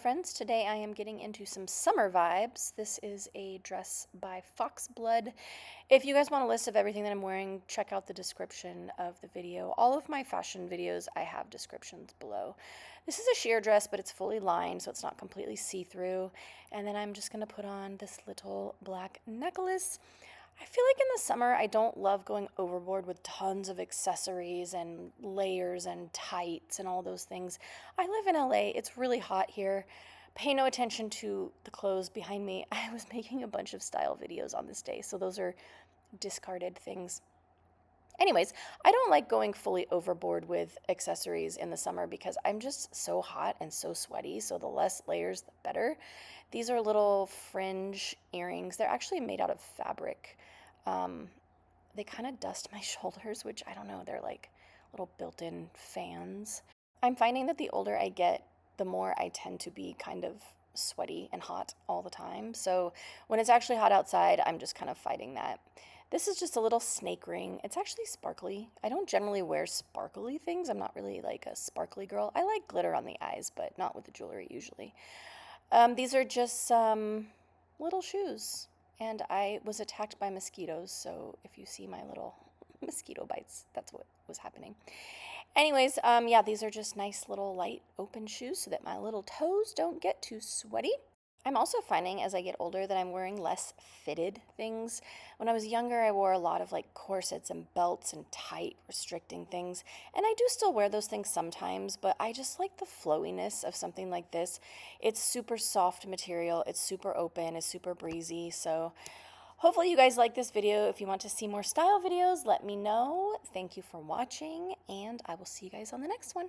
friends. Today I am getting into some summer vibes. This is a dress by Foxblood. If you guys want a list of everything that I'm wearing, check out the description of the video. All of my fashion videos, I have descriptions below. This is a sheer dress, but it's fully lined, so it's not completely see-through. And then I'm just going to put on this little black necklace. I feel like in the summer, I don't love going overboard with tons of accessories and layers and tights and all those things. I live in LA. It's really hot here. Pay no attention to the clothes behind me. I was making a bunch of style videos on this day, so those are discarded things. Anyways, I don't like going fully overboard with accessories in the summer because I'm just so hot and so sweaty, so the less layers, the better. These are little fringe earrings. They're actually made out of fabric. They kind of dust my shoulders, which I don't know, they're like little built-in fans. I'm finding that the older I get, the more I tend to be kind of sweaty and hot all the time. So when it's actually hot outside, I'm just kind of fighting that. This is just a little snake ring. It's actually sparkly. I don't generally wear sparkly things. I'm not really like a sparkly girl. I like glitter on the eyes, but not with the jewelry usually. These are just some little shoes. And I was attacked by mosquitoes, so if you see my little mosquito bites, that's what was happening. Anyways, yeah, these are just nice little light open shoes so that my little toes don't get too sweaty. I'm also finding as I get older that I'm wearing less fitted things. When I was younger, I wore a lot of like corsets and belts and tight restricting things. And I do still wear those things sometimes, but I just like the flowiness of something like this. It's super soft material. It's super open. It's super breezy. So hopefully you guys like this video. If you want to see more style videos, let me know. Thank you for watching, and I will see you guys on the next one.